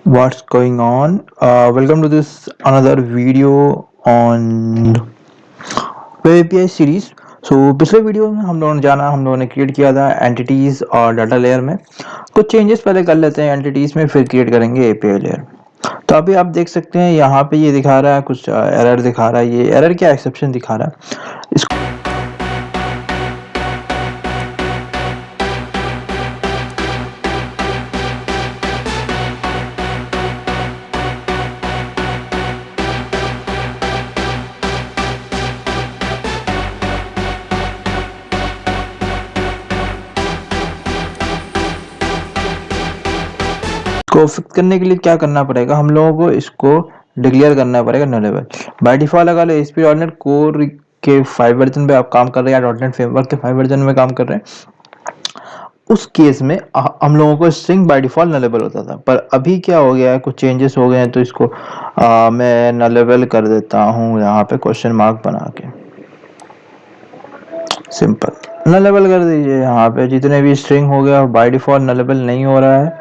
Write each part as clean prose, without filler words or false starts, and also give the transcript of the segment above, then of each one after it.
What's going on? Welcome to this another video on Web API series. पिछले video में हम लोगों ने क्रिएट किया था एंटिटीज और डाटा लेयर में। कुछ चेंजेस पहले कर लेते हैं एंटिटीज में, फिर क्रिएट करेंगे एपीआई लेयर। तो अभी आप देख सकते हैं यहाँ पे ये दिखा रहा है, कुछ एरर दिखा रहा है। ये एरर क्या एक्सेप्शन दिखा रहा है। इसको फिक्स करने के लिए क्या करना पड़ेगा, हम लोगों को इसको डिक्लेयर करना पड़ेगा नलेबल। बाय डिफॉल्ट अगर एसपी डॉट नेट कोर के 5 वर्जन पे आप काम कर रहे हैं या डॉट नेट फ्रेमवर्क के 5 वर्जन में काम कर रहे हैं, उस केस में हम लोगों को स्ट्रिंग बाय डिफॉल्ट नलेबल होता था। पर अभी क्या हो गया है, कुछ चेंजेस हो गए हैं, तो इसको मैं नलेबल कर देता हूँ यहाँ पे क्वेश्चन मार्क बना के। सिंपल नलेबल कर दीजिए। यहाँ पे जितने भी स्ट्रिंग हो गया बाय डिफॉल्ट नलेबल नहीं हो रहा है,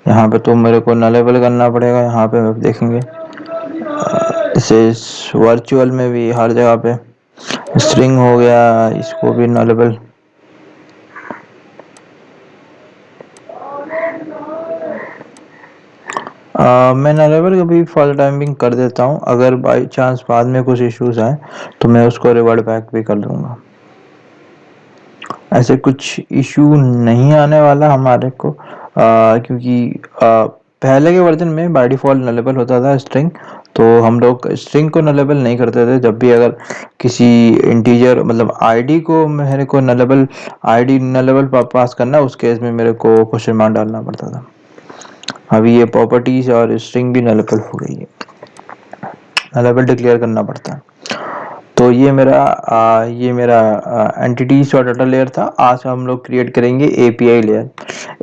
यहाँ पे तो मेरे को नलेबल करना पड़ेगा। यहाँ पे आप देखेंगे इसे वर्चुअल में भी हर जगह पे स्ट्रिंग हो गया, इसको भी नलेबल। मैं नलेबल कभी फॉर टाइमिंग कर देता हूँ। अगर बाई चांस बाद में कुछ इश्यूज आए तो मैं उसको रिवर्ट बैक भी कर दूंगा। ऐसे कुछ इशू नहीं आने वाला हमारे को, क्योंकि पहले के वर्जन में बाय डिफॉल्ट नलेबल होता था स्ट्रिंग। तो हम लोग स्ट्रिंग को नलेबल नहीं करते थे। जब भी अगर किसी इंटीजर मतलब आईडी को मेरे को नलेबल आईडी नलेबल पास करना, उस केस में मेरे को क्वेश्चन मार्क डालना पड़ता था। अभी ये प्रॉपर्टीज और स्ट्रिंग भी नलेबल हो गई है, नलेबल डिक्लेयर करना पड़ता है। तो ये मेरा एंटिटीज और डाटा लेयर था। आज हम लोग क्रिएट करेंगे API layer.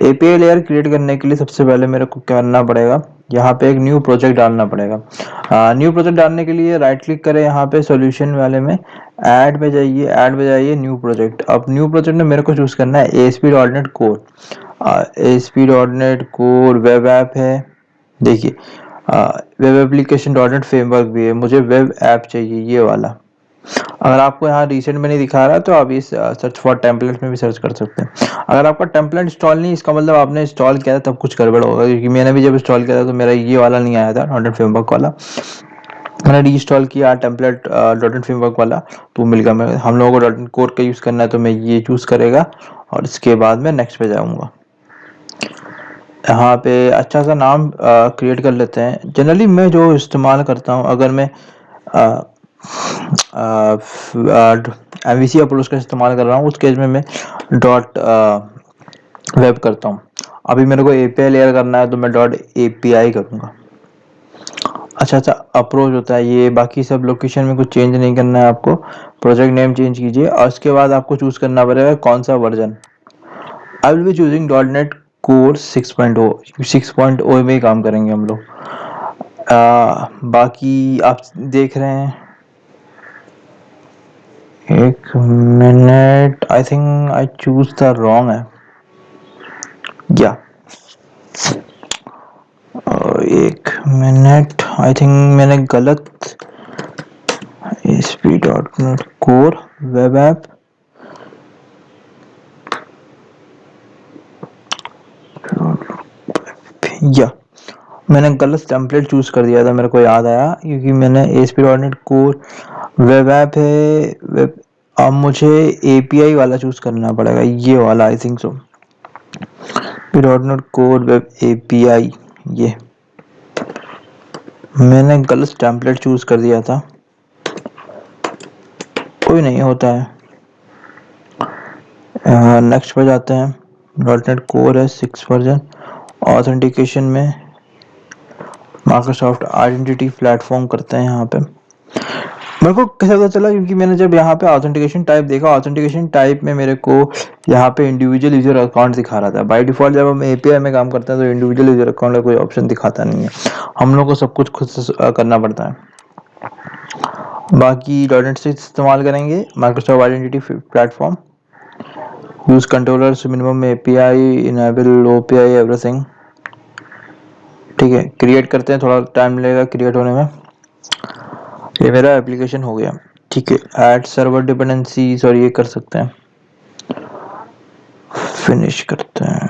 API layer create करने के लिए सबसे पहले मेरे को क्या करना पड़ेगा, यहाँ पे एक न्यू प्रोजेक्ट डालना पड़ेगा। न्यू प्रोजेक्ट डालने के लिए राइट क्लिक करें, यहाँ पे सॉल्यूशन वाले में ऐड पे जाइए न्यू प्रोजेक्ट। अब न्यू प्रोजेक्ट में मेरे को चूज करना है ASP dot net core. ASP dot net core web app है। देखिए web application dot net framework भी है, मुझे वेब ऐप चाहिए ये वाला। अगर आपको यहाँ रिसेंट में नहीं दिखा रहा है तो आप इस सर्च फॉर टेम्पलेट में भी सर्च कर सकते हैं। अगर आपका टेम्पलेट इंस्टॉल नहीं, इसका मतलब आपने इंस्टॉल किया था तब कुछ गड़बड़ होगा, क्योंकि मैंने भी जब इंस्टॉल किया था तो मेरा ये वाला नहीं आया था, डॉट नेट फ्रेमवर्क वाला। मैंने रीइंस्टॉल किया टेम्पलेट डॉट नेट फ्रेमवर्क वाला तो मिल गया। मैं हम लोगों को डॉट नेट कोर का यूज़ करना है तो मैं ये चूज़ करेगा और इसके बाद मैं नेक्स्ट पे जाऊँगा। यहाँ पे अच्छा सा नाम क्रिएट कर लेते हैं। जनरली मैं जो इस्तेमाल करता हूँ, अगर मैं एमवीसी अप्रोच का इस्तेमाल कर रहा हूँ, उस केस में मैं डॉट वेब करता हूँ। अभी मेरे को एपीआई लेयर करना है तो मैं डॉट एपीआई करूँगा। अच्छा अच्छा अप्रोच होता है ये। बाकी सब लोकेशन में कुछ चेंज नहीं करना है आपको। प्रोजेक्ट नेम चेंज कीजिए और उसके बाद आपको चूज करना पड़ेगा कौन सा version. I will be choosing dot net core 6.0। 6.0 में ही काम करेंगे हम लोग। बाकी आप देख रहे हैं, एक minute, I think I choose the wrong है या एक मिनट, आई थिंक मैंने गलत SP dot net core web app या मैंने गलत टेम्पलेट चूज कर दिया था, मेरे को याद आया, क्योंकि मैंने SP dot net core web app है वेब। अब मुझे एपीआई वाला चूज करना पड़ेगा, ये वाला I think so. Dot net core web API, ये मैंने गलत टेम्पलेट चूज कर दिया था, कोई नहीं होता है। नेक्स्ट पे जाते हैं। डॉट नेट कोर है 6 वर्जन। ऑथेंटिकेशन में माइक्रोसॉफ्ट आइडेंटिटी प्लेटफॉर्म करते हैं। यहाँ पे मेरे को कैसे पता चला, क्योंकि मैंने जब यहाँ पे ऑथेंटिकेशन टाइप देखा, ऑथेंटिकेशन टाइप में मेरे को यहाँ पे इंडिविजुअल यूजर अकाउंट दिखा रहा था। बाय डिफॉल्ट जब हम एपीआई में काम करते हैं तो इंडिविजुअल यूजर अकाउंट का कोई ऑप्शन दिखाता नहीं है, हम लोग को सब कुछ खुद से करना पड़ता है। बाकी डॉट नेट से इस्तेमाल करेंगे Microsoft identity platform. Use controllers minimum API enable OPI everything. ठीक है, क्रिएट करते हैं, थोड़ा टाइम लगेगा क्रिएट होने में। ये मेरा एप्लीकेशन हो गया। ठीक है, ऐड सर्वर डिपेंडेंसीज और ये कर सकते हैं, फिनिश करते हैं।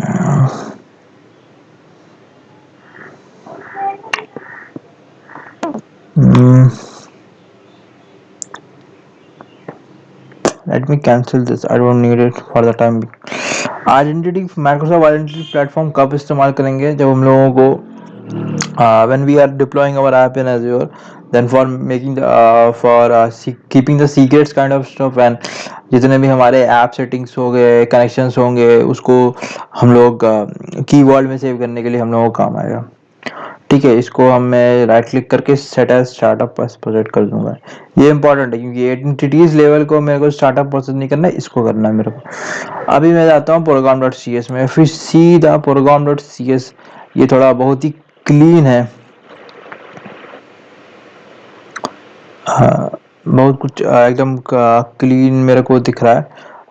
Let me cancel this. I don't need it for the time being. Identity, Microsoft identity platform कब इस्तेमाल करेंगे? जब हम लोगों को when we are deploying our app in Azure, then for making the keeping the secrets kind of stuff, and जितने भी हमारे ऐप सेटिंग्स हो गए, कनेक्शंस होंगे, उसको हम लोग कीवर्ड में सेव करने के लिए हम लोगों को काम आएगा। ठीक है, इसको हम मैं राइट क्लिक करके सेट एज स्टार्टअप प्रोजेक्ट कर दूंगा। ये इंपॉर्टेंट है क्योंकि एंटिटीज लेवल को मेरे को स्टार्टअप प्रोसेस नहीं करना है, इसको करना है मेरे को। अभी मैं जाता हूँ program.cs में, फिर सीधा program.cs। ये थोड़ा बहुत ही क्लीन है, हाँ, बहुत कुछ एकदम क्लीन मेरे को दिख रहा है।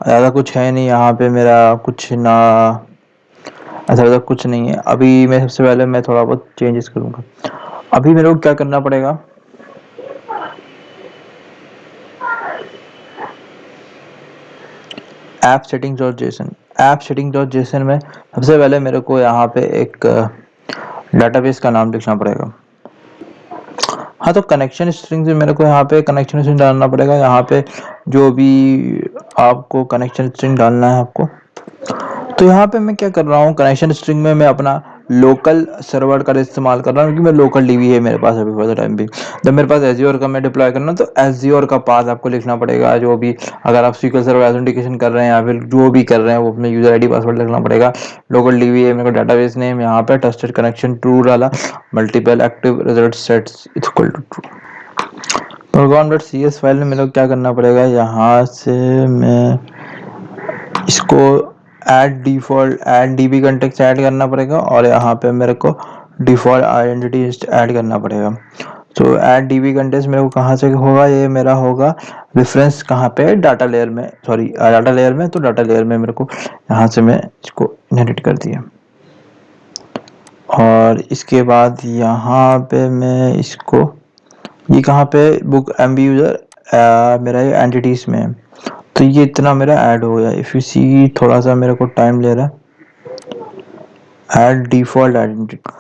ज़्यादा कुछ है नहीं यहाँ पे, मेरा कुछ ना ऐसा वैसा कुछ नहीं है। अभी मैं सबसे पहले मैं थोड़ा बहुत चेंजेस करूँगा। अभी मेरे को क्या करना पड़ेगा, app settings dot JSON. App setting dot JSON में सबसे पहले मेरे को यहाँ पे एक डाटाबेस का नाम लिखना पड़ेगा। हाँ, तो कनेक्शन स्ट्रिंग से मेरे को यहाँ पे कनेक्शन स्ट्रिंग डालना पड़ेगा। यहाँ पे जो भी आपको कनेक्शन स्ट्रिंग डालना है आपको, तो यहाँ पे मैं क्या कर रहा हूँ, कनेक्शन स्ट्रिंग में मैं अपना लोकल सर्वर का इस्तेमाल कर रहा हूँ क्योंकि मैं लोकल डीबी है मेरे पास अभी फॉर द टाइम भी। जब मेरे पास एज्योर का मैं डिप्लॉय करना तो एज्योर का पाथ आपको लिखना पड़ेगा। जो भी अगर आप SQL सर्वर ऑथेंटिकेशन कर रहे हैं या फिर जो भी कर रहे हैं वो अपने यूजर आईडी पासवर्ड लिखना पड़ेगा। लोकल डीबी है, मेरे को डाटाबेस नेम यहाँ पे ट्रस्टेड कनेक्शन ट्रू डाला, multiple active result sets equal to true. program.cs file में मेरे को क्या करना पड़ेगा, यहाँ से मैं इसको ऐड डीबी कंटेक्ट ऐड करना पड़ेगा और यहाँ पे मेरे को डिफॉल्ट आइडेंटिटी ऐड करना पड़ेगा। तो ऐड डीबी कंटेक्ट मेरे को कहाँ से होगा, ये मेरा होगा रेफरेंस कहाँ पे, डाटा लेयर में, सॉरी डाटा लेयर में। तो डाटा लेयर में मेरे को यहाँ से मैं इसको इनहेरिट कर दिया और इसके बाद यहाँ पे मैं इसको, ये कहाँ पे बुक एमबी यूजर मेरा ये एंटिटीज में है। तो ये इतना मेरा ऐड हो गया। इफ यू सी थोड़ा सा मेरे को टाइम ले रहा है, ऐड डिफॉल्ट आइडेंटिटी।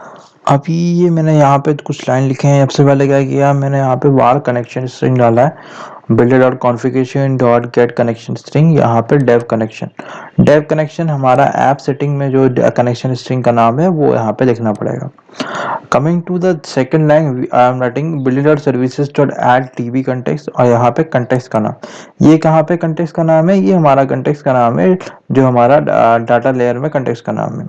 अभी ये मैंने यहाँ पे कुछ लाइन लिखे हैं। सबसे पहले क्या किया मैंने, यहाँ पे वार कनेक्शन स्ट्रिंग डाला है, builder dot configuration dot get connection string, यहाँ पे डेव कनेक्शन हमारा ऐप सेटिंग में जो कनेक्शन स्ट्रिंग का नाम है वो यहाँ पे लिखना पड़ेगा। Coming to the second line, I am writing builder dot services dot add DB context और यहाँ पे कंटेक्स्ट का नाम, ये कहाँ पे कंटेक्स्ट का नाम है, ये हमारा कंटेक्स्ट का नाम है जो हमारा डाटा लेयर में कंटेक्स्ट का नाम है।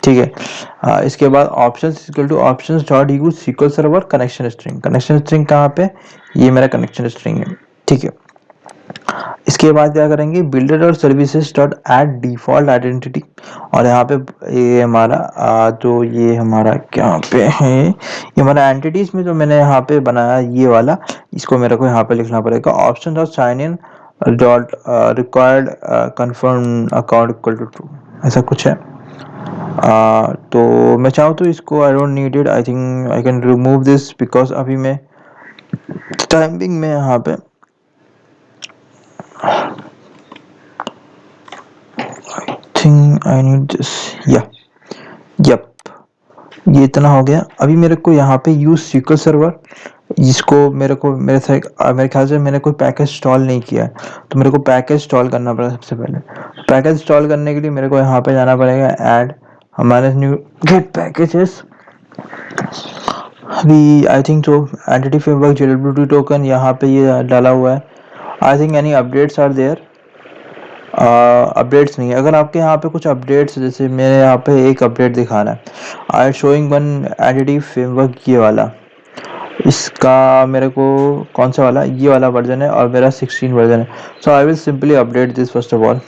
ठीक है, इसके बाद options equal two options dot use SQL server connection string कहाँ पे, ये मेरा कनेक्शन स्ट्रिंग है। ठीक है, इसके बाद क्या करेंगे, builder dot services dot add default identity और यहाँ पे ये हमारा जो ये हमारा क्या पे है, ये हमारा एंटिटीज में जो मैंने यहाँ पे बनाया ये वाला, इसको मेरे को यहाँ पे लिखना पड़ेगा। Option dot sign in dot required confirm account equal to true, ऐसा कुछ है। तो मैं चाहूँ तो इसको I don't need it, I think I can remove this because अभी मैं टाइमिंग में यहाँ पे थिंक आई नीड दिस, या यप, ये इतना हो गया। अभी मेरे को यहाँ पे यूज SQL सर्वर, इसको मेरे को मेरे ख्याल से मैंने कोई पैकेज इंस्टॉल नहीं किया है, तो मेरे को पैकेज इंस्टॉल करना पड़ेगा। सबसे पहले पैकेज इंस्टॉल करने के लिए मेरे को यहाँ पे जाना पड़ेगा, ऐड हमारे न्यू गेट पैकेजेस। अभी आई थिंक तो एंटिटी फ्रेमवर्क जेएलब्यूटी टोकन यहाँ पे ये डाला हुआ है। I think any updates are there, updates नहीं है। अगर आपके यहाँ पे कुछ अपडेट्स, जैसे मेरे यहाँ पे एक अपडेट दिखा रहा है, आई शोइंग वन एंटिटी फ्रेमवर्क, ये वाला, इसका मेरे को कौन सा वाला, ये वाला वर्जन है और मेरा 16 वर्जन है। So I will simply update this first of all.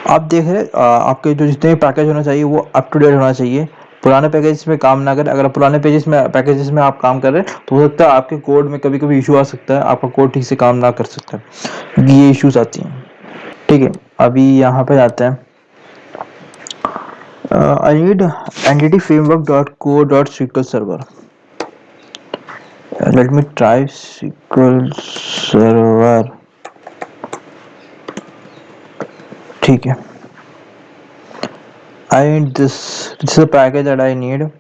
आप देख रहे आपके जो जितने भी पैकेज होना चाहिए वो अप टू डेट होना चाहिए, पुराने पैकेज में काम ना करें। अगर पुराने पैकेजेस में आप काम कर रहे हैं तो हो सकता है आपके कोड में कभी कभी इशू आ सकता है, आपका कोड ठीक से काम ना कर सकता है, क्योंकि ये इश्यूज आती हैं। ठीक है, अभी यहाँ पे जाते हैं, I need entity framework.core.sql server. Let me try SQL server. ठीक है. I need this. This is a package that I need.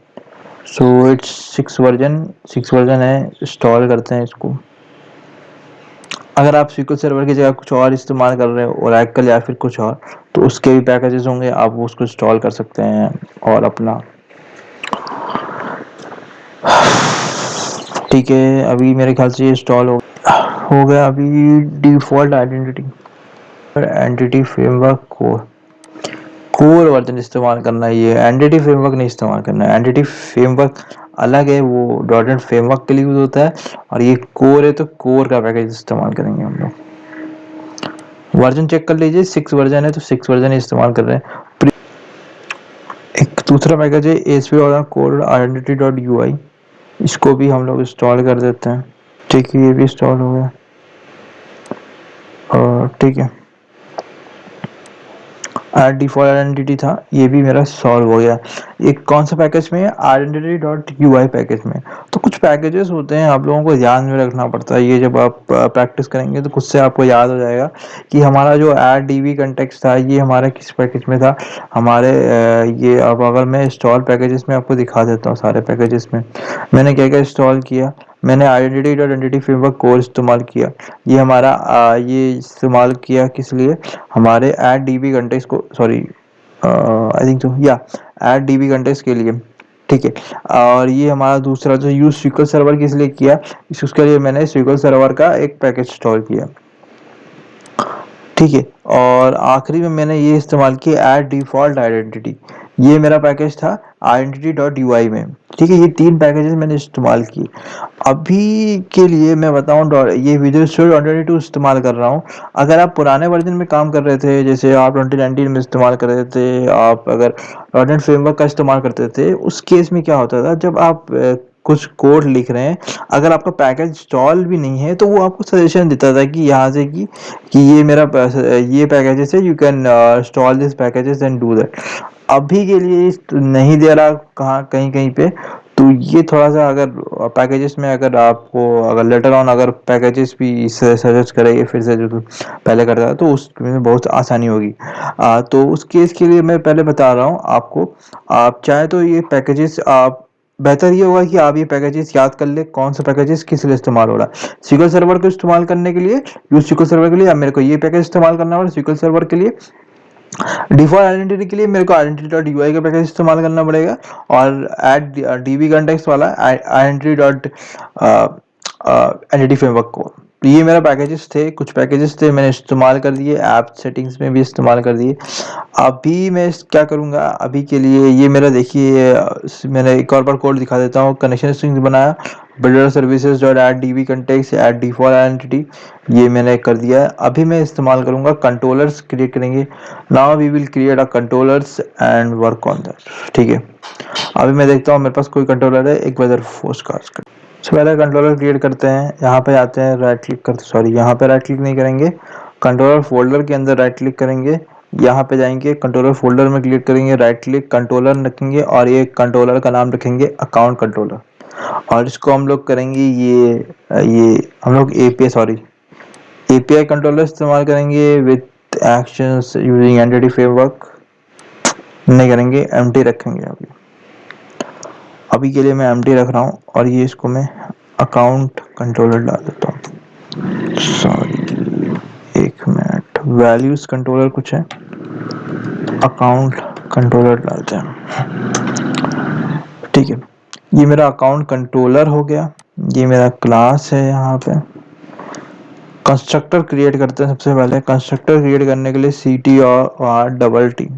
So it's 6 version है. इंस्टॉल करते हैं इसको. अगर आप SQL सर्वर की जगह कुछ और इस्तेमाल कर रहे हो, Oracle या फिर कुछ और, तो उसके भी पैकेजेस होंगे, आप उसको इंस्टॉल कर सकते हैं और अपना. ठीक है, अभी मेरे ख्याल से ये इंस्टॉल हो गया. अभी default entity framework core version इस्तेमाल करना है. ये एंटिटी फ्रेमवर्क नहीं इस्तेमाल करना है. एंटिटी फ्रेमवर्क अलग है, वो डॉट फ्रेमवर्क के लिए यूज होता है, और ये कोर है तो कोर का पैकेज इस्तेमाल करेंगे हम लोग. वर्जन चेक कर लीजिए, 6 वर्जन है तो 6 वर्जन ही इस्तेमाल कर रहे हैं. एक दूसरा पैकेज है ASP.NET Core Identity.UI. इसको भी हम लोग इंस्टॉल कर देते हैं. ठीक है, ये भी इंस्टॉल हो गया. और ठीक है, डिफॉल्ट आइडेंटिटी था, ये भी मेरा सॉल्व हो गया. एक कौन सा पैकेज में? identity.ui पैकेज में. तो कुछ पैकेजेस होते हैं आप लोगों को ध्यान में रखना पड़ता है. ये जब आप प्रैक्टिस करेंगे तो खुद से आपको याद हो जाएगा कि हमारा जो ऐड डीबी कंटेक्स्ट था, ये हमारा किस पैकेज में था. हमारे ये अब अगर मैं इंस्टॉल पैकेजेस में आपको दिखा देता हूँ, सारे पैकेजेस में मैंने क्या क्या इंस्टॉल किया. मैंने आइडेंटिटी फ्रेमवर्क कोर इस्तेमाल किया. ये हमारा ये इस्तेमाल किया किस लिए? हमारे ऐड डीबी कंटेक्स्ट को, सॉरी आई थिंक तो या ऐड डीबी कंटेक्स्ट के लिए. ठीक है, और ये हमारा दूसरा जो यूज SQL सर्वर किस लिए किया, उसके लिए मैंने SQL सर्वर का एक पैकेज इंस्टॉल किया. ठीक है, और आखिरी में मैंने ये इस्तेमाल किया ऐड डिफॉल्ट आइडेंटिटी. ये मेरा पैकेज था identity.ui में. ठीक है, ये 3 पैकेजेस मैंने इस्तेमाल किए. अभी के लिए मैं बताऊं, ये विजुअल स्टूडियो 2022 इस्तेमाल कर रहा हूँ. अगर आप पुराने वर्जन में काम कर रहे थे, जैसे आप 2019 में इस्तेमाल कर रहे थे, आप अगर डॉट फ्रेमवर्क का इस्तेमाल करते थे, उस केस में क्या होता था, जब आप कुछ कोड लिख रहे हैं, अगर आपका पैकेज इंस्टॉल भी नहीं है तो वो आपको सजेशन देता था कि यहाँ से कि ये मेरा ये पैकेजेस है, you can install this packages and do that. अभी के लिए नहीं दे रहा कहाँ कहीं कहीं पे. तो ये थोड़ा सा, अगर पैकेजेस में अगर आपको अगर लेटर ऑन अगर पैकेजेस भी सजेस्ट करेंगे फिर से जो पहले करता था, तो उसमें बहुत आसानी होगी. तो उस केस के लिए मैं पहले बता रहा हूँ आपको. आप चाहे तो ये पैकेजेस आप बेहतर ये होगा कि आप ये पैकेजेस याद कर ले, कौन सा पैकेजेस किस लिए इस्तेमाल हो रहा है. SQL सर्वर को इस्तेमाल करने के लिए, यूज SQL सर्वर के लिए अब मेरे को ये पैकेज इस्तेमाल करना होगा. SQL सर्वर के लिए डिफॉल्ट आइडेंटिटी के लिए मेरे को identity.ui का पैकेज इस्तेमाल करना पड़ेगा. और एड डीबी कंटेक्स्ट वाला identity फ्रेमवर्क को. तो ये मेरा पैकेजेस थे, कुछ पैकेजेस थे मैंने इस्तेमाल कर दिए, ऐप सेटिंग्स में भी इस्तेमाल कर दिए. अभी मैं क्या करूँगा, अभी के लिए ये मेरा देखिए, मैंने एक और बार कोड दिखा देता हूँ. कनेक्शन स्ट्रिंग्स बनाया, builder services dot add DB context add default identity, ये मैंने कर दिया है. अभी मैं इस्तेमाल करूँगा कंट्रोलर्स क्रिएट करेंगे. Now we will create a controllers and work on that. ठीक है, अभी मैं देखता हूँ मेरे पास कोई कंट्रोलर है. एक वेदर फोरकास्ट से पहले कंट्रोलर क्रिएट करते हैं. यहाँ पे आते हैं, राइट क्लिक करते, सॉरी यहाँ पे राइट क्लिक नहीं करेंगे, कंट्रोलर फोल्डर के अंदर राइट क्लिक करेंगे. यहाँ पे जाएंगे, कंट्रोलर फोल्डर में क्लिक करेंगे, राइट क्लिक कंट्रोलर रखेंगे, और ये कंट्रोलर का नाम रखेंगे अकाउंट कंट्रोलर. और इसको हम लोग करेंगे ये हम लोग API कंट्रोलर इस्तेमाल करेंगे with actions using entity framework. नहीं करेंगे, एम्प्टी रखेंगे. अभी के लिए मैं एम्प्टी रख रहा हूँ. और ये इसको मैं अकाउंट कंट्रोलर डाल देता हूँ. सॉरी, एक मिनट, वैल्यूज कंट्रोलर कुछ है, अकाउंट कंट्रोलर डालते हैं. ठीक है, ये मेरा अकाउंट कंट्रोलर हो गया. ये मेरा क्लास है. यहाँ पे कंस्ट्रक्टर क्रिएट करते हैं. सबसे पहले कंस्ट्रक्टर क्रिएट करने के लिए CT और डबल टी.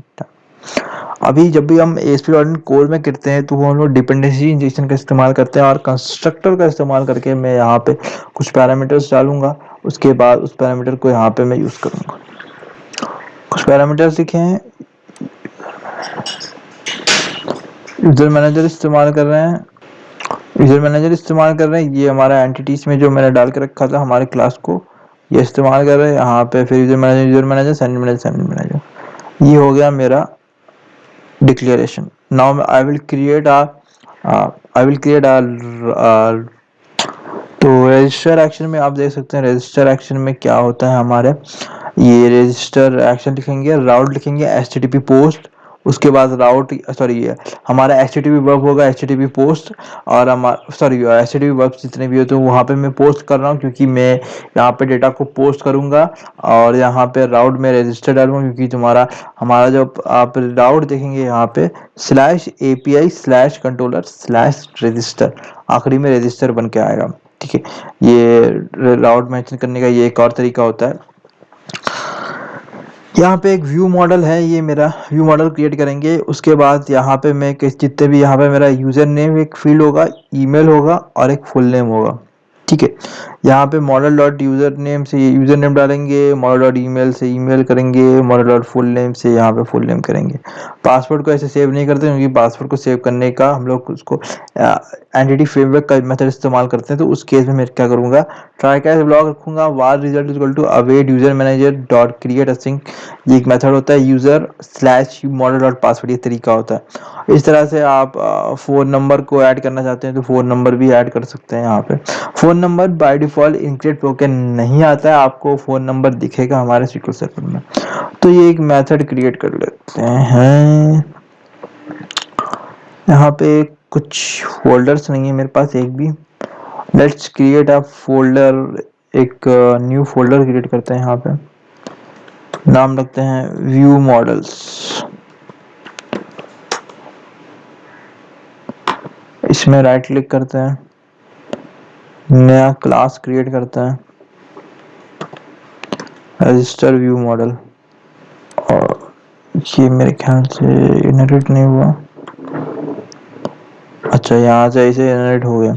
अभी जब भी हम ASP.NET कोड में करते हैं तो वो हम लोग डिपेंडेंसी इंजेक्शन का इस्तेमाल करते हैं, और कंस्ट्रक्टर का इस्तेमाल करके मैं यहाँ पे कुछ पैरामीटर्स डालूंगा. उसके बाद उस पैरामीटर को यहाँ पे मैं यूज करूंगा. कुछ पैरामीटर्स लिखे हैं, यूजर मैनेजर इस्तेमाल कर रहे हैं. ये हमारा एंटिटीज में जो मैंने डाल के रखा था हमारे क्लास को, ये इस्तेमाल कर रहे हैं यहाँ पे. फिर यूजर मैनेजर सेंड मैनेजर. ये हो गया मेरा declaration. Now I will create a तो रजिस्टर एक्शन में आप देख सकते हैं रजिस्टर एक्शन में क्या होता है हमारे ये रजिस्टर एक्शन लिखेंगे राउट लिखेंगे एचटीटीपी पोस्ट उसके बाद राउट सॉरी हमारा एचटीटीपी वर्ब होगा एचटीटीपी पोस्ट और हमारा सॉरी एचटीटीपी वर्ब जितने भी होते हैं वहाँ पे मैं पोस्ट कर रहा हूँ क्योंकि मैं यहाँ पे डेटा को पोस्ट करूँगा और यहाँ पे राउट में रजिस्टर डालूंगा क्योंकि तुम्हारा हमारा जब आप राउट देखेंगे यहाँ पे slash API slash controller slash register आखिरी में रजिस्टर बन के आएगा। ठीक है, ये राउट मेंशन करने का ये एक और तरीका होता है। यहाँ पे एक व्यू मॉडल है, ये मेरा व्यू मॉडल क्रिएट करेंगे उसके बाद यहाँ पे मैं जितने भी यहाँ पे मेरा यूजर नेम एक फील्ड होगा ईमेल होगा और एक फुल नेम होगा। ठीक है, यहाँ पे मॉडल डॉट यूजर नेम से यूजर नेम डालेंगे मॉडल डॉट ईमेल से ईमेल करेंगे मॉडल डॉट फुल नेम से यहाँ पे फुल नेम करेंगे। पासवर्ड को ऐसे सेव नहीं करते क्योंकि पासवर्ड को सेव करने का हम लोग उसको एंटिटी फ्रेमवर्क का मेथड इस्तेमाल करते हैं तो उस केस में मैं क्या करूँगा ट्राई कैच ब्लॉक रखूंगा var result equal to await user manager dot create async ये एक मेथड होता है user slash model dot password ये तरीका होता है। इस तरह से आप फ़ोन नंबर को ऐड करना चाहते हैं तो फ़ोन नंबर भी ऐड कर सकते हैं। यहाँ पे phone number by default encrypt होकर नहीं आता है, आपको फ़ोन नंबर दिखेगा हमारे SQL सर्वर में। तो ये एक मेथड क्रिएट कर लेते हैं। यहाँ पे कुछ फोल्डर्स नहीं है मेरे पास एक भी। लेट्स क्रिएट अ फोल्डर, एक न्यू फोल्डर क्रिएट करते हैं। यहाँ पे नाम रखते हैं व्यू मॉडल्स। इसमें राइट क्लिक करते हैं, नया क्लास क्रिएट करते हैं रजिस्टर व्यू मॉडल और ये मेरे ख्याल से इनहेरिट नहीं हुआ। अच्छा, यहाँ से ऐसे इनहेरिट हो गया।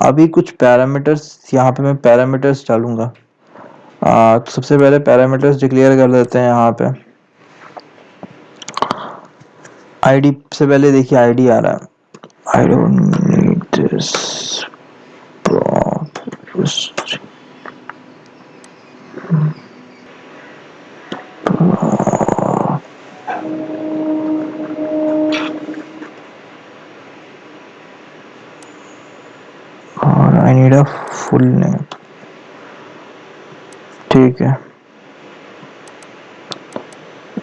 अभी कुछ पैरामीटर्स यहाँ पे मैं पैरामीटर्स डालूंगा। तो सबसे पहले पैरामीटर्स डिक्लेयर कर देते हैं। यहाँ पे आईडी से पहले देखिए आईडी आ रहा है। आई डोंट नीड दिस और I need a full name. ठीक है,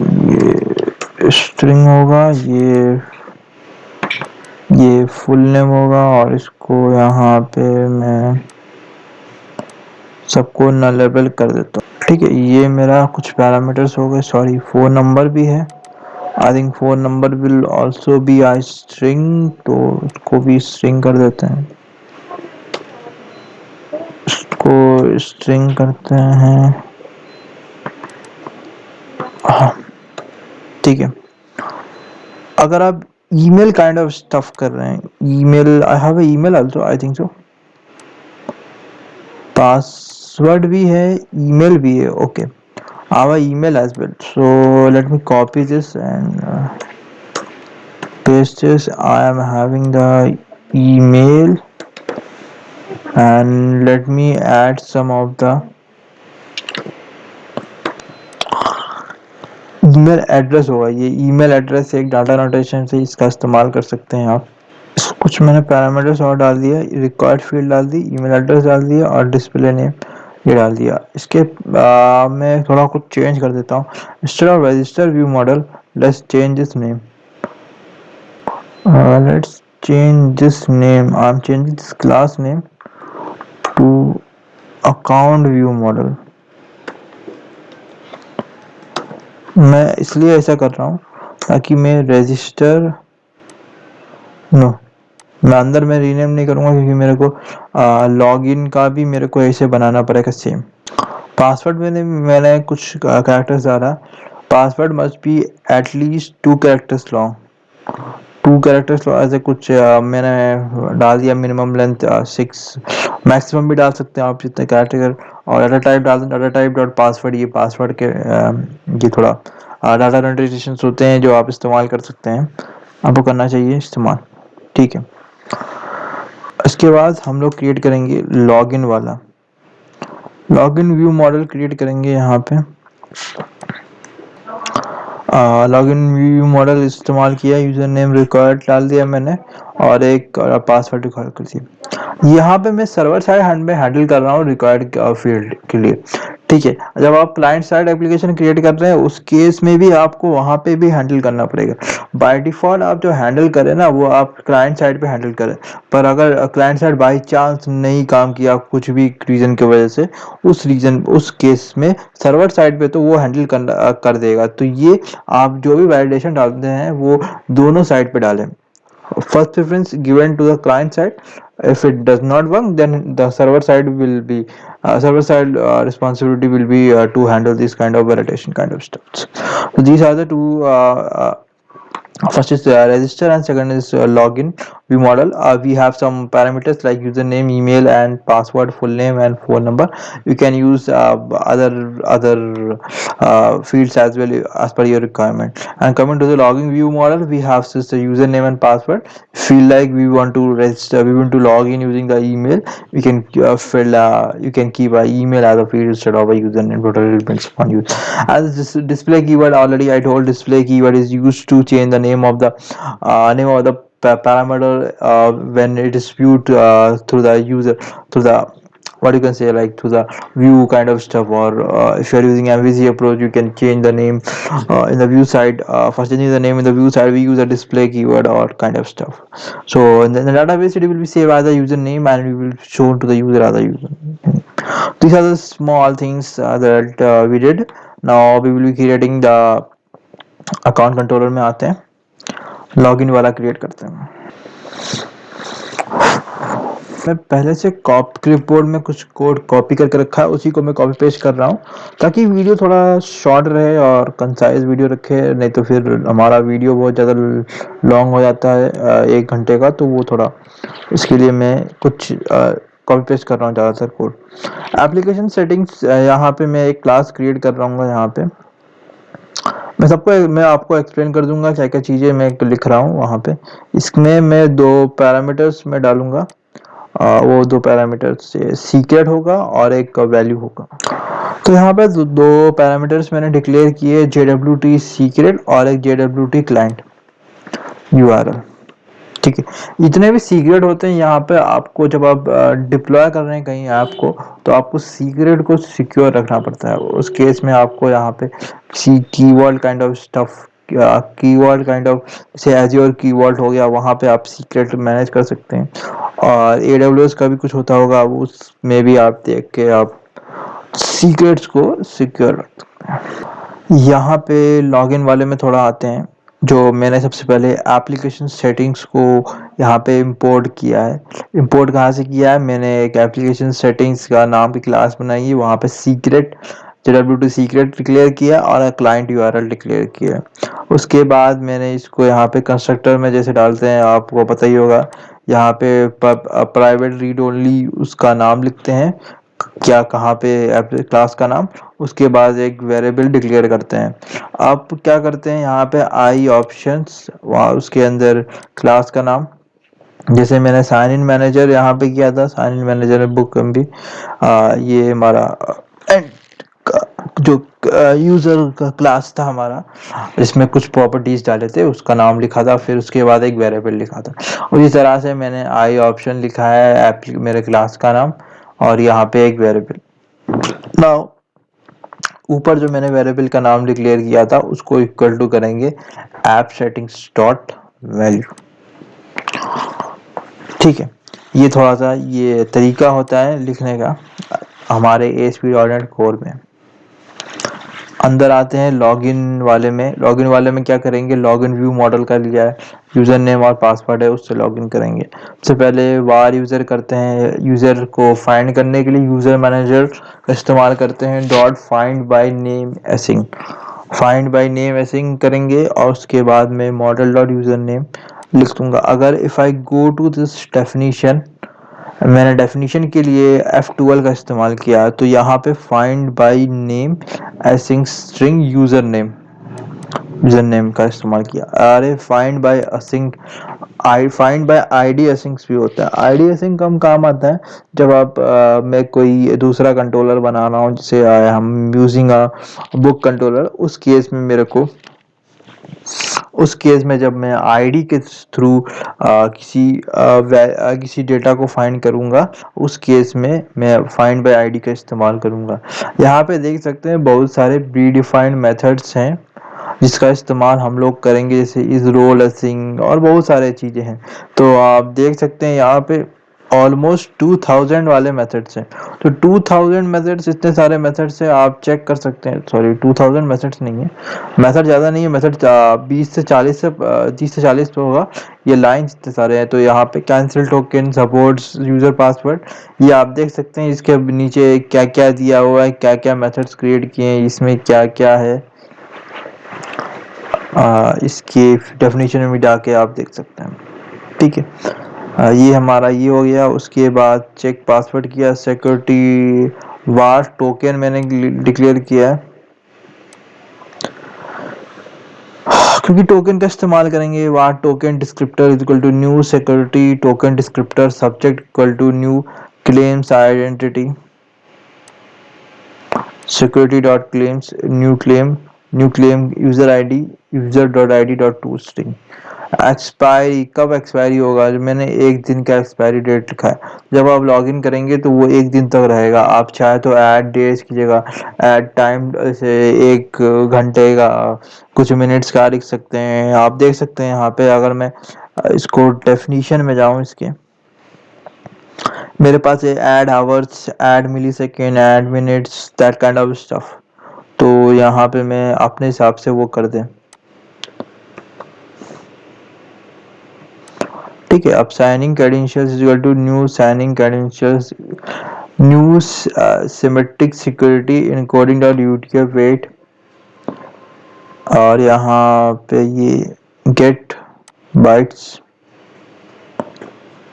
ये स्ट्रिंग होगा, ये फुल नेम होगा और इसको यहाँ पे मैं सबको नलेबल कर देता हूँ। ठीक है, ये मेरा कुछ पैरामीटर्स हो गए। सॉरी, फोन नंबर भी है। I think phone number will also be I string, तो इसको भी स्ट्रिंग कर देते हैं। इसको स्ट्रिंग करते हैं। हाँ, ठीक है। अगर आप ईमेल काइंड ऑफ स्टफ कर रहे हैं, email I have email also I think so, password भी है ईमेल भी है। Okay, our email as well, so let me copy this and paste this. I am having the email and let me add some of the email address होगा। ये email address एक data notation से इसका इस्तेमाल कर सकते हैं आप। कुछ मैंने पैरामीटर्स और डाल दिया, रिक्वायर्ड फील्ड डाल दी, ईमेल एड्रेस डाल दिया और डिस्प्ले नेम ये डाल दिया। इसके मैं थोड़ा कुछ चेंज कर देता हूँ। Instead of register view model let's change this name. Let's change this name. I'm changing this class name to account view model. मैं इसलिए ऐसा कर रहा हूँ ताकि मैं रजिस्टर नो मैं अंदर में रीनेम नहीं करूँगा क्योंकि मेरे को लॉगिन का भी मेरे को ऐसे बनाना पड़ेगा सेम। पासवर्ड मैंने कुछ कैरेक्टर्स डाला। Password must be at least 2 characters long. 2 characters ऐसे कुछ मैंने डाल दिया। मिनिमम लेंथ 6, मैक्सिमम भी डाल सकते हैं आप जितने कैरेक्टर। और डाटा टाइप डाल दें, डाटा टाइप डॉट पासवर्ड। ये पासवर्ड के ये थोड़ा डाटा नोटेशन होते हैं जो आप इस्तेमाल कर सकते हैं, आपको करना चाहिए इस्तेमाल। ठीक है, इसके बाद हम लोग क्रिएट करेंगे लॉगिन वाला। लॉगिन व्यू मॉडल क्रिएट करेंगे यहाँ पे। लॉगिन व्यू मॉडल इस्तेमाल किया, यूज़र नेम रिक्वायर्ड डाल दिया मैंने और एक पासवर्ड रिकॉर्ड कर दिया। यहाँ पे मैं सर्वर साइड हैंड में हैंडल कर रहा हूँ रिक्वायर्ड फील्ड के लिए। ठीक है, जब आप क्लाइंट साइड एप्लीकेशन क्रिएट कर रहे हैं उस केस में भी आपको वहाँ पे भी हैंडल करना पड़ेगा। बाय डिफ़ॉल्ट आप जो हैंडल करें ना वो आप क्लाइंट साइड पे हैंडल करें, पर अगर क्लाइंट साइड बाई चांस नहीं काम किया कुछ भी रीज़न की वजह से, उस केस में सर्वर साइड पे तो वो हैंडल कर देगा। तो ये आप जो भी वैलिडेशन डालते हैं वो दोनों साइड पे डालें। First preference given to the client side. If it does not work, then the server side responsibility will be to handle this kind of validation kind of stuff. So these are the two first is register and second is login view model. We have some parameters like username, email and password, full name and phone number. You can use other fields as well as per your requirement. And coming to the login view model, we have just the username and password. Feel like we want to register, we want to log in using the email, we can you can keep an email as a field instead of a username. Totally depends upon you. As this display keyword, already I told, display keyword is used to change the name of the parameter when it is viewed through the user, through the what you can say like to the view kind of stuff, or if you are using MVC approach you can change the name in the view side. For changing the name in the view side we use a display keyword or kind of stuff. So in the database it will be saved as a username and we will show to the user as a user. These are the small things that we did. Now we will be creating the account controller में आते हैं, login वाला create करते हैं। मैं पहले से clipboard में कुछ कोड कॉपी करके रखा है, उसी को मैं कॉपी पेस्ट कर रहा हूँ ताकि वीडियो थोड़ा शॉर्ट रहे और कंसाइज वीडियो रखे, नहीं तो फिर हमारा वीडियो बहुत ज़्यादा लॉन्ग हो जाता है 1 घंटे का, तो वो थोड़ा इसके लिए मैं कुछ कॉपी पेस्ट कर रहा हूँ ज़्यादातर कोड। एप्लीकेशन सेटिंग्स, यहाँ पे मैं एक क्लास क्रिएट कर रहा हूँ। यहाँ पे मैं आपको एक्सप्लेन कर दूंगा क्या क्या चीज़ें मैं लिख रहा हूँ वहाँ पे। इसमें मैं 2 पैरामीटर्स में डालूंगा, वो 2 पैरामीटर्स सीक्रेट होगा और एक वैल्यू होगा। तो यहाँ पे 2 पैरामीटर्स मैंने डिक्लेयर किए, JWT सीक्रेट और एक JWT क्लाइंट URL। ठीक है, इतने भी सीक्रेट होते हैं यहाँ पे, आपको जब आप डिप्लॉय कर रहे हैं कहीं ऐप को तो आपको सीक्रेट को सिक्योर रखना पड़ता है। उस केस में आपको यहाँ पे keyword kind of stuff, keyword kind of जैसे एज्योर कीवर्ड हो गया, वहाँ पे आप सीक्रेट मैनेज कर सकते हैं। और AWS का भी कुछ होता होगा, उसमें भी आप देख के आप सीक्रेट्स को सिक्योर रख सकते हैं। यहाँ पे लॉगिन वाले में थोड़ा आते हैं, जो मैंने सबसे पहले एप्लीकेशन सेटिंग्स को यहाँ पे इंपोर्ट किया है। इंपोर्ट कहाँ से किया है, मैंने एक एप्लीकेशन सेटिंग्स का नाम की क्लास बनाई है, वहाँ पे सीक्रेट JWT सीक्रेट डिक्लेयर किया और क्लाइंट URL डिक्लेयर किया। उसके बाद मैंने इसको यहाँ पे कंस्ट्रक्टर में जैसे डालते हैं आपको पता ही होगा, यहाँ पे प्राइवेट रीड ओनली उसका नाम लिखते हैं, क्या कहाँ पे क्लास का नाम, उसके बाद एक वेरिएबल डिक्लेयर करते हैं। आप क्या करते हैं यहाँ पे आई ऑप्शंस, वहाँ उसके अंदर क्लास का नाम, जैसे मैंने साइन इन मैनेजर यहाँ पे किया था, साइन इन मैनेजर में बुक भी ये हमारा जो यूजर का क्लास था हमारा, इसमें कुछ प्रॉपर्टीज डाले थे, उसका नाम लिखा था, फिर उसके बाद एक वेरिएबल लिखा था। उसी तरह से मैंने आई ऑप्शन लिखा है मेरे क्लास का नाम और यहाँ पे एक वेरिएबल। नाउ ऊपर जो मैंने वेरिएबल का नाम डिक्लेयर किया था उसको इक्वल टू करेंगे ऐप सेटिंग्स डॉट वैल्यू। ठीक है, ये थोड़ा सा ये तरीका होता है लिखने का हमारे ASP.NET कोर में। अंदर आते हैं लॉगिन वाले में। लॉगिन वाले में क्या करेंगे, लॉगिन व्यू मॉडल का लिया है, यूज़र नेम और पासवर्ड है, उससे लॉगिन करेंगे। सबसे पहले वार यूज़र करते हैं, यूज़र को फाइंड करने के लिए यूज़र मैनेजर का इस्तेमाल करते हैं, dot find by name async, find by name async करेंगे और उसके बाद में मॉडल डॉट यूज़र नेम लिख दूंगा। अगर if I go to this definition, मैंने डेफिनेशन के लिए F12 का इस्तेमाल किया, तो यहाँ पे find by name async string user name का इस्तेमाल किया। अरे find by async, find by ID asyncs भी होता है। आईडी असिंग कम काम आता है जब आप मैं कोई दूसरा कंट्रोलर बना रहा हूँ, जैसे हम यूजिंग अ बुक कंट्रोलर, उस केस में मेरे को उस केस में जब मैं आईडी के थ्रू किसी डेटा को फाइंड करूंगा, उस केस में मैं फाइंड बाय आईडी का इस्तेमाल करूंगा। यहाँ पे देख सकते हैं बहुत सारे प्री डिफाइंड मेथड्स हैं जिसका इस्तेमाल हम लोग करेंगे, जैसे इज रोल असिंग और बहुत सारे चीज़ें हैं। तो आप देख सकते हैं यहाँ पे ऑलमोस्ट 2000 वाले मेथड्स हैं। तो 2000 मेथड्स, इतने सारे मेथड्स हैं, आप चेक कर सकते हैं। सॉरी, 2000 मेथड्स नहीं है, मेथड ज़्यादा नहीं है, मेथड 30 से 40 पे होगा। ये लाइन्स इतने सारे हैं। तो यहाँ पे cancel token, supports user password, ये आप देख सकते हैं। इसके नीचे क्या क्या दिया हुआ है, क्या क्या मेथड्स क्रिएट किए हैं, इसमें क्या क्या है, इसके डेफिनेशन में भी जाके आप देख सकते हैं। ठीक है, ये हमारा ये हो गया। उसके बाद चेक पासवर्ड किया, सिक्योरिटी वार टोकन मैंने डिक्लेयर किया है, क्योंकि टोकन का इस्तेमाल करेंगे। Var token descriptor is equal to new security token descriptor subject equal to new claims identity security dot claims new claim user id user dot id dot to string। Expiry कब expiry होगा, जो मैंने एक दिन का expiry date लिखा है। जब आप लॉगिन करेंगे तो वो एक दिन तक रहेगा। आप चाहे तो ऐड डेज की जगह ऐड टाइम से 1 घंटे का, कुछ मिनट्स का लिख सकते हैं। आप देख सकते हैं यहाँ पे, अगर मैं इसको डेफिनेशन में जाऊँ इसके, मेरे पास है add hours, add millisecond, add minutes, that kind of stuff. तो यहाँ पे मैं अपने हिसाब से वो कर दें। ठीक है, अब signing credentials is equal to new signing credentials new symmetric security encoding dot UTF eight, और यहाँ पे ये get bytes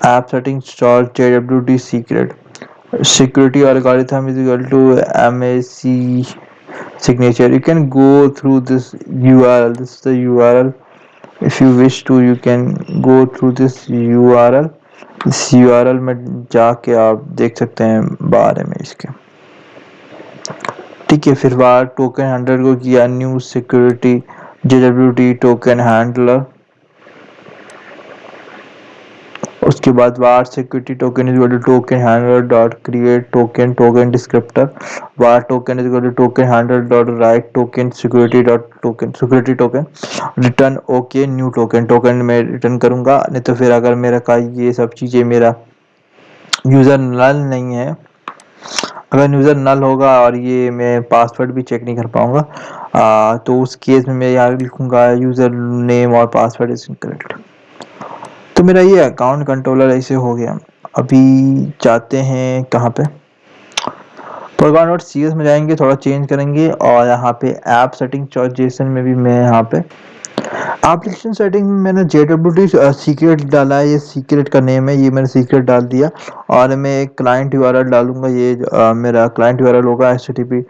app setting store JWT secret security algorithm is equal to MAC signature. You can go through this URL. This is the URL. If you wish to, you can go through this URL. इस URL में जाके आप देख सकते हैं बारे में इसके। ठीक है, फिर बार टोकन हैंडलर को किया new security JWT token handler. उसके बाद var security token is equal to token handler dot create token token descriptor var token is equal to token handler dot write token security dot token security token return okay new token token में return करूंगा। नहीं तो फिर अगर मेरा का ये सब चीज़ें मेरा यूज़र नल नहीं है, अगर यूज़र नल होगा और ये मैं पासवर्ड भी चेक नहीं कर पाऊंगा, तो उस केस में मैं यहाँ लिखूंगा यूज़र नेम और पासवर्ड इज इनकरेक्ट। तो मेरा ये अकाउंट कंट्रोलर ऐसे हो गया। अभी जाते हैं कहाँ पे, Program.cs में जाएंगे, थोड़ा चेंज करेंगे, और यहाँ पे ऐप सेटिंग जेसन में भी मैं यहाँ पे एप्लीकेशन सेटिंग में मैंने JWT सीक्रेट डाला है। ये सीक्रेट का नेम है, ये मैंने सीक्रेट डाल दिया। और मैं एक क्लाइंट URL डालूंगा, ये मेरा क्लाइंट URL होगा HTTP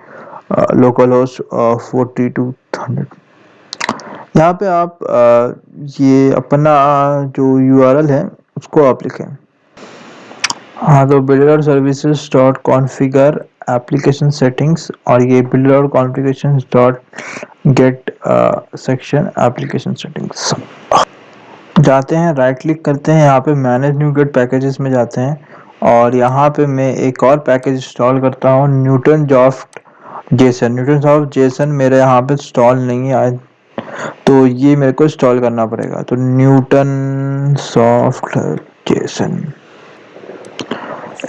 लोकल होस्ट 4200। यहाँ पे आप ये अपना जो URL है उसको आप लिखें। हाँ, तो builder services dot configure application settings, और ये builder configuration dot gate section application settings. जाते हैं, राइट क्लिक करते हैं, यहाँ पे मैनेज न्यू गेट पैकेजेस में जाते हैं, और यहाँ पे मैं एक और पैकेज इंस्टॉल करता हूँ, Newton soft Jason. Newton soft Jason मेरे यहाँ पे इंस्टॉल नहीं है, तो ये मेरे को इंस्टॉल करना पड़ेगा। तो Newton soft Jason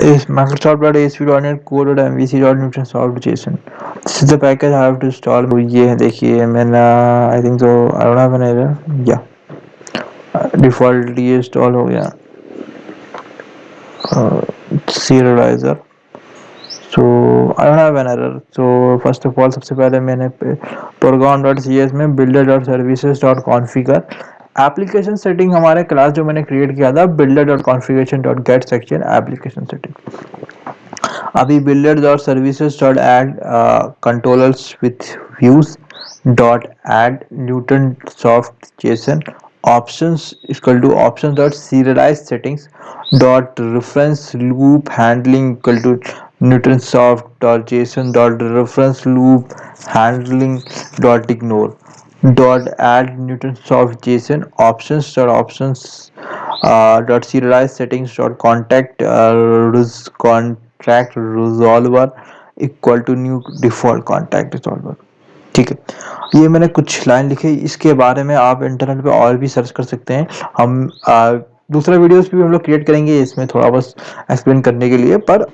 is Microsoft.ASP.NET Core.MVC.NewtonSoft.json. This is the package I have to install. तो ये है, देखिए मैंने I think so I don't have an error, या डिफ़ॉल्ट ये इंस्टॉल हो गया serializer। So I don't have an error. So first of all सबसे पहले मैंने program.cs में builder.services.configure एप्लीकेशन सेटिंग, हमारे क्लास जो मैंने क्रिएट किया था builder.configuration.get section एप्लीकेशन सेटिंग। अभी builder.services.add controllers with views dot add newton soft json options equal to options dot serialize settings dot reference loop handling equal to newton soft dot json dot reference loop handling dot ignore। dot add newtons of json options dot options dot serialize settings dot contact contract resolver equal to new default contact resolver। ठीक है, ये मैंने कुछ line लिखी, इसके बारे में आप इंटरनेट पे और भी सर्च कर सकते हैं। हम दूसरा वीडियोस भी हम लोग क्रिएट करेंगे इसमें थोड़ा बस एक्सप्लेन करने के लिए। पर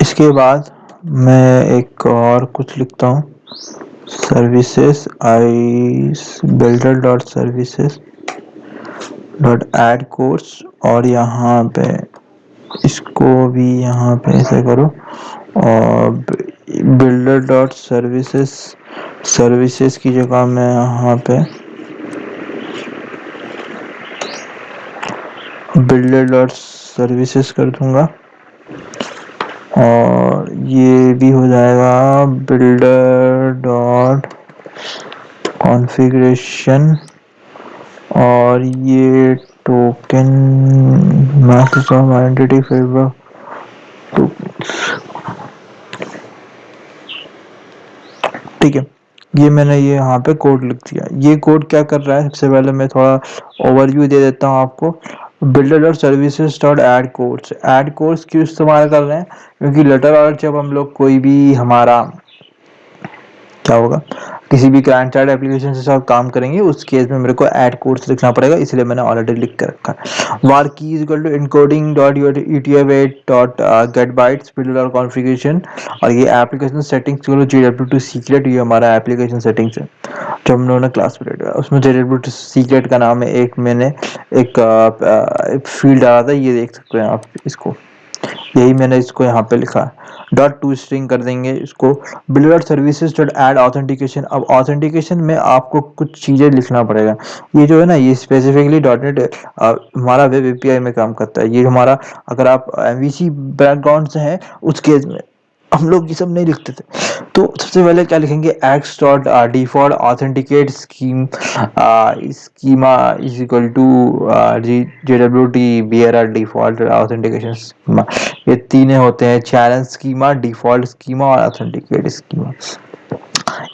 इसके बाद मैं एक और कुछ लिखता हूँ, services I builder dot services dot add cors, और यहाँ पे इसको भी यहाँ पे ऐसे करो, और बिल्डर डॉट सर्विसेज सर्विसेज की जगह मैं यहाँ पे बिल्डर डॉट सर्विसेज कर दूंगा, और ये भी हो जाएगा बिल्डर डॉट कॉन्फ़िगरेशन, और ये टोकन माइक्रोसॉफ्ट आइडेंटिटी फ्रेमवर्क। ठीक है, ये मैंने ये यहाँ पे कोड लिख दिया। ये कोड क्या कर रहा है, सबसे पहले मैं थोड़ा ओवरव्यू दे देता हूँ आपको। Builder dot services dot add cors क्यों इस्तेमाल कर रहे हैं, क्योंकि लेटर और जब हम लोग कोई भी हमारा क्या होगा, किसी भी क्लाइंट साइड एप्लीकेशन के साथ काम करेंगे, उस केस में मेरे को ऐड कोर्स लिखना पड़ेगा, इसलिए मैंने ऑलरेडी लिख कर रखा है। var key is equal to encoding dot utf8 dot get bytes builder और कॉन्फ़िगरेशन, और ये एप्लीकेशन सेटिंग्स JW2 सीक्रेट, ये हमारा एप्लीकेशन सेटिंग्स है जो हम लोगों ने क्लास में रेड, उसमें JW2 सीक्रेट का नाम है। एक मैंने एक फील्ड डाला था, ये देख सकते हैं आप इसको, यही मैंने इसको यहाँ पे लिखा है। डॉट टू स्ट्रिंग कर देंगे इसको। Builder services dot add authentication, अब ऑथेंटिकेशन में आपको कुछ चीज़ें लिखना पड़ेगा। ये जो है ना, ये स्पेसिफिकली .NET हमारा वेब API में काम करता है। ये हमारा, अगर आप MVC बैकग्राउंड से हैं उस केस में हम लोग ये सब नहीं लिखते थे। तो सबसे पहले क्या लिखेंगे, x dot default authenticate schema is equal to JWT BRR default authentication schema. ये तीन होते हैं, चैलेंज स्कीमा, डिफॉल्ट स्कीमा और ऑथेंटिकेट स्कीमा।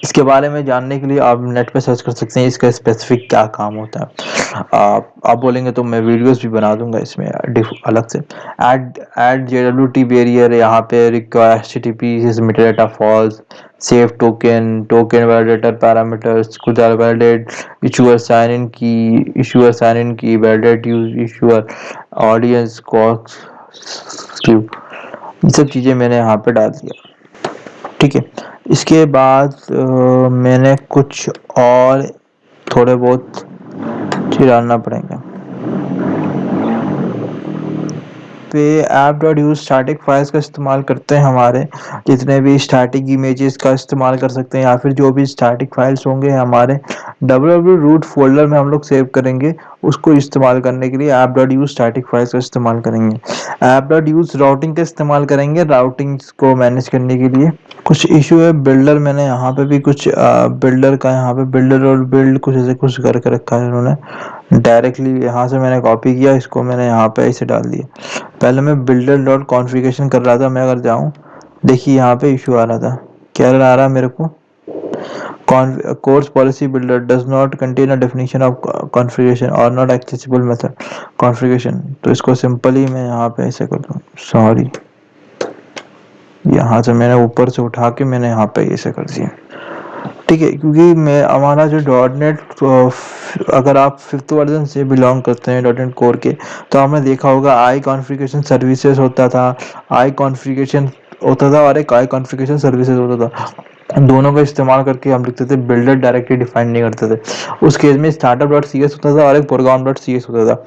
इसके बारे में जानने के लिए आप नेट पे सर्च कर सकते हैं, इसका स्पेसिफिक क्या काम होता है। आप बोलेंगे तो मैं वीडियोस भी बना दूंगा इसमें अलग से। ऐड JWT बैरियर, यहाँ पे require HTTP metadata false, save token validator parameters, कुछ वैलिडेट इशूअर साइन इन की validate use issuer audience cost, ये सब चीज़ें मैंने यहाँ पे डाल दिया। ठीक है, इसके बाद मैंने कुछ और थोड़े बहुत डालना पड़ेगा। पे app dot use static files का इस्तेमाल करते हैं, हमारे जितने भी स्टैटिक इमेजेस का इस्तेमाल कर सकते हैं, या फिर जो भी स्टैटिक फाइल्स होंगे हमारे www रूट फोल्डर में हम लोग सेव करेंगे, उसको इस्तेमाल करने के लिए app dot use static files का इस्तेमाल करेंगे। ऐप डॉट यूज राउटिंग का इस्तेमाल करेंगे, राउटिंग को मैनेज करने के लिए। कुछ इशू है बिल्डर, मैंने यहाँ पे भी कुछ बिल्डर का, यहाँ पे बिल्डर और बिल्ड कुछ ऐसे कुछ करके रखा है इन्होंने, डायरेक्टली यहाँ से मैंने कॉपी किया, इसको मैंने यहाँ पे ऐसे डाल दिया। पहले मैं बिल्डर डॉट कॉन्फ़िगरेशन कर रहा था, मैं अगर जाऊँ, देखिए यहाँ पे इशू आ रहा था, क्या आ रहा है मेरे को, course policy builder does not contain a definition of configuration और नॉट एक्सेसिबल मेथड कॉन्फ़िगरेशन। तो इसको सिंपली मैं यहाँ पे ऐसे कर दूँ, सॉरी, यहाँ से मैंने ऊपर से उठा के मैंने यहाँ पे ऐसे कर दिया। ठीक है, क्योंकि मैं हमारा जो .NET, अगर आप 5th वर्जन से बिलोंग करते हैं .NET कोर के, तो आपने देखा होगा आई कॉन्फ़िगरेशन सर्विसेज होता था, आई कॉन्फ़िगरेशन होता था और एक आई कॉन्फ़िगरेशन सर्विसेज होता था। दोनों का इस्तेमाल करके हम लिखते थे, बिल्डर डायरेक्टली डिफाइन नहीं करते थे। उस केस में स्टार्टअप डॉट CS होता था और एक प्रोग्राम डॉट CS होता था।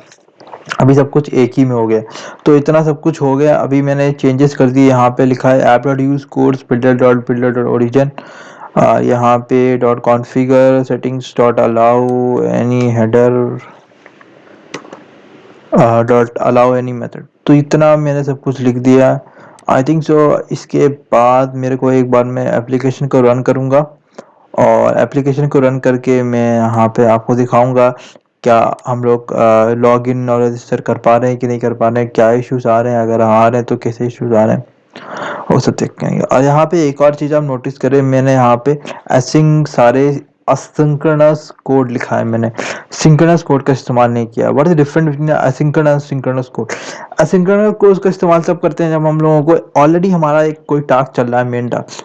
अभी सब कुछ एक ही में हो गया। तो इतना सब कुछ हो गया, अभी मैंने चेंजेस कर दिए, यहाँ पे लिखा है app dot use codes builder dot origin, यहाँ पे dot configure settings dot allow any header dot allow any method. तो इतना मैंने सब कुछ लिख दिया, आई थिंक सो। इसके बाद मेरे को एक बार मैं एप्लीकेशन को रन करूँगा, और एप्लीकेशन को रन करके मैं यहाँ पे आपको दिखाऊंगा क्या हम लोग लॉग इन और रजिस्टर कर पा रहे हैं कि नहीं कर पा रहे हैं, क्या इश्यूज आ रहे हैं, अगर आ रहे हैं तो कैसे इश्यूज आ रहे हैं, वो सब देखेंगे। और यहाँ पे एक और चीज़ आप नोटिस करें, मैंने यहाँ पे एसिंग सारे असिंक्रोनस कोड लिखा है मैंने, सिंक्रोनस कोड का इस्तेमाल नहीं किया। What is difference between asynchronous synchronous code? Asynchronous code का इस्तेमाल तब करते हैं जब हम लोगों को ऑलरेडी हमारा एक कोई टास्क चल रहा है, मेन टास्क।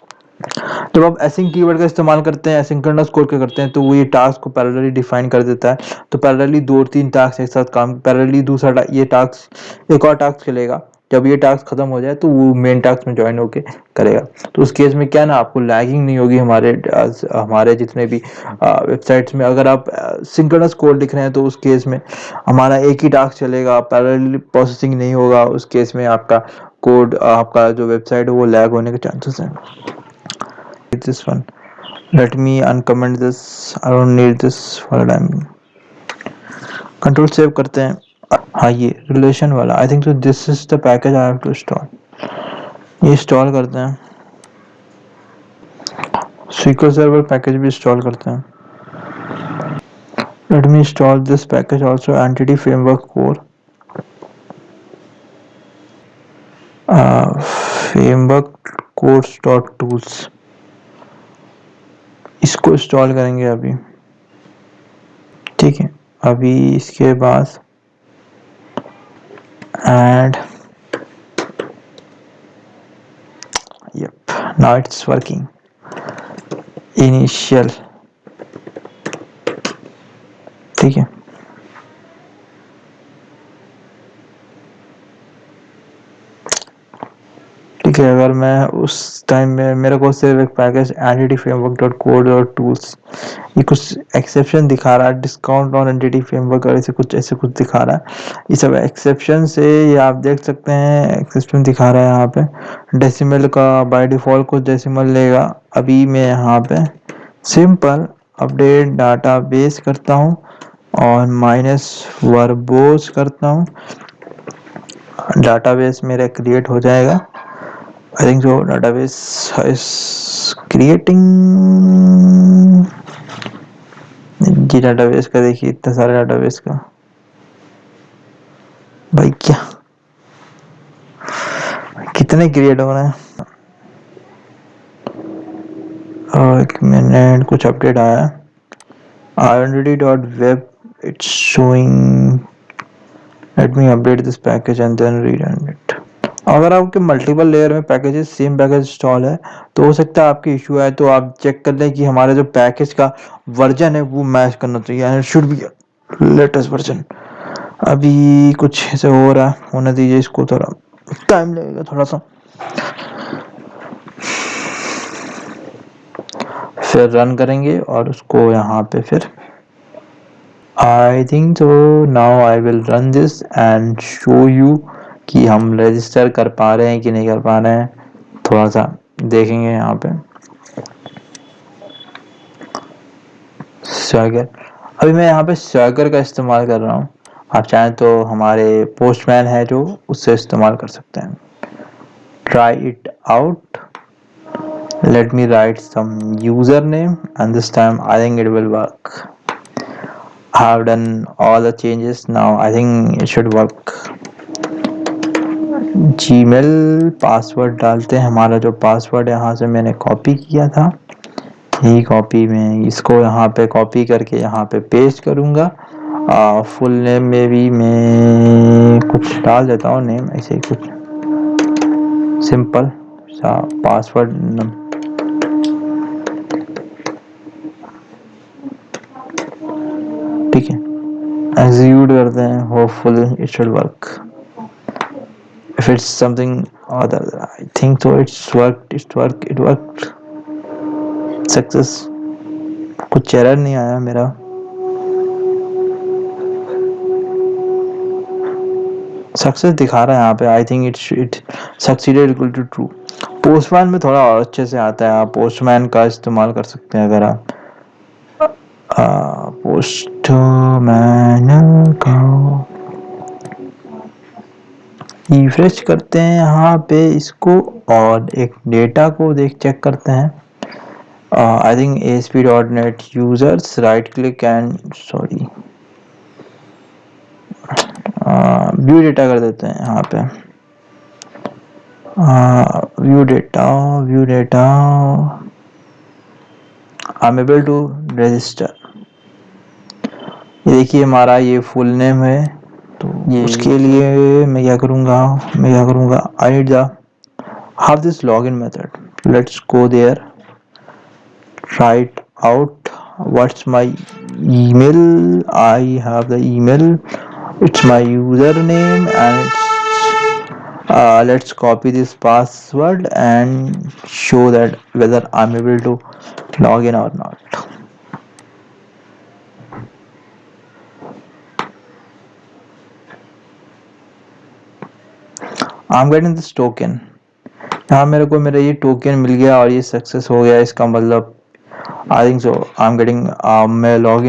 जब आप एसिंक कीवर्ड का इस्तेमाल करते हैं, एसिंक्रोनस कोड का करते हैं, तो वो ये टास्क को पैरेलली डिफाइन कर देता है। तो पैरेलली 2-3 टास्क एक साथ काम, पैरेलली दूसरा ये टास्क, एक और टास्क चलेगा। जब ये टास्क खत्म हो जाए तो वो मेन टास्क में ज्वाइन होके करेगा। तो उस केस में क्या ना, आपको लैगिंग नहीं होगी हमारे जितने भी वेबसाइट्स में। अगर आप सिंक्रोनस कोड लिख रहे हैं तो उस केस में हमारा एक ही टास्क चलेगा, पैरेलली प्रोसेसिंग नहीं होगा। उस केस में आपका कोड, आपका जो वेबसाइट है वो लैग होने के चांसेस हैं। This one, let me uncomment this, I don't need this for a time। Control save करते हैं। हाँ, ये रिलेशन वाला, I think so this is the package I have to install. ये इंस्टॉल करते हैं। SQL सर्वर पैकेज भी install करते हैं। Let me install this package also, entity framework core, framework core dot tools, इसको इंस्टॉल करेंगे अभी। ठीक है, अभी इसके बाद and yep, now it's working। Initial, ठीक है। ठीक है, अगर मैं उस टाइम में मेरे को सिर्फ एक package entity framework dot code dot tools, ये कुछ एक्सेप्शन दिखा रहा है, डिस्काउंट ऑन एंटिटी फ्रेमवर्क और ऐसे कुछ दिखा रहा है। ये सब एक्सेप्शन से, ये आप देख सकते हैं एक्सेप्शन दिखा रहा है यहाँ पे। डेसिमल का बाय डिफॉल्ट कुछ डेसिमल लेगा। अभी मैं यहाँ पे सिंपल अपडेट डाटाबेस करता हूँ और माइनस वर्बोस करता हूँ, डाटाबेस मेरा क्रिएट हो जाएगा। I think so database is creating। Ji database का देखिए, इतना सारा database का भाई, क्या कितने क्रिएट हो रहे हैं। और एक मिनट, कुछ अपडेट आया है। identity.web it's showing, let me update this package and then rerun it। अगर आपके मल्टीपल लेयर में पैकेजेस सेम पैकेज इंस्टॉल है तो हो सकता है आपकी इशू है। तो आप चेक कर लें कि हमारा जो पैकेज का वर्जन है वो मैच करना चाहिए, and should be latest version. अभी कुछ ऐसे हो रहा है, होने दीजिए इसको, थोड़ा टाइम लगेगा थोड़ा सा। फिर रन करेंगे और उसको यहाँ पे फिर आई थिंक तो now I will run this and show you कि हम रजिस्टर कर पा रहे हैं कि नहीं कर पा रहे हैं। थोड़ा सा देखेंगे यहाँ पे स्वैगर। अभी मैं यहाँ पे स्वैगर का इस्तेमाल कर रहा हूँ। आप चाहें तो हमारे पोस्टमैन है जो, उससे इस्तेमाल कर सकते हैं। Try it out, let me write some username and this time I think it will work। I have done all the changes, now I think it should work। Gmail password डालते हैं। हमारा जो पासवर्ड यहाँ से मैंने copy किया था, यही कॉपी में इसको यहाँ पे कॉपी करके यहाँ पे पेस्ट करूँगा। फुल नेम में भी मैं कुछ डाल देता हूँ, नेम ऐसे ही कुछ सिंपल सा, पासवर्ड ठीक है, एग्जीक्यूट करते हैं। Hopefully it should work. if it's something other, I think so it worked success. कुछ एरर नहीं आया मेरा। सक्सेस दिखा रहा है यहाँ पे। I think it succeeded equal to true. Postman में थोड़ा और अच्छे से आता है, आप पोस्टमैन का इस्तेमाल कर सकते हैं। अगर आप पोस्टमैन का रिफ्रेश करते हैं यहाँ पे इसको और एक डेटा को चेक करते हैं। I think ASP.NET users, right click and sorry view data कर देते हैं यहाँ पे। View data I am able to register. देखिए हमारा ये फुल नेम है, तो उसके लिए मैं क्या करूँगा, I need the have this login method. Let's go there, write out what's my email. I have the email, it's my username, and it's let's copy this password and show that whether I'm able to log in or not. I'm getting this token. हाँ मेरे को मेरा ये token मिल गया और ये success हो गया, इसका मतलब आई think so I am getting मैं लॉग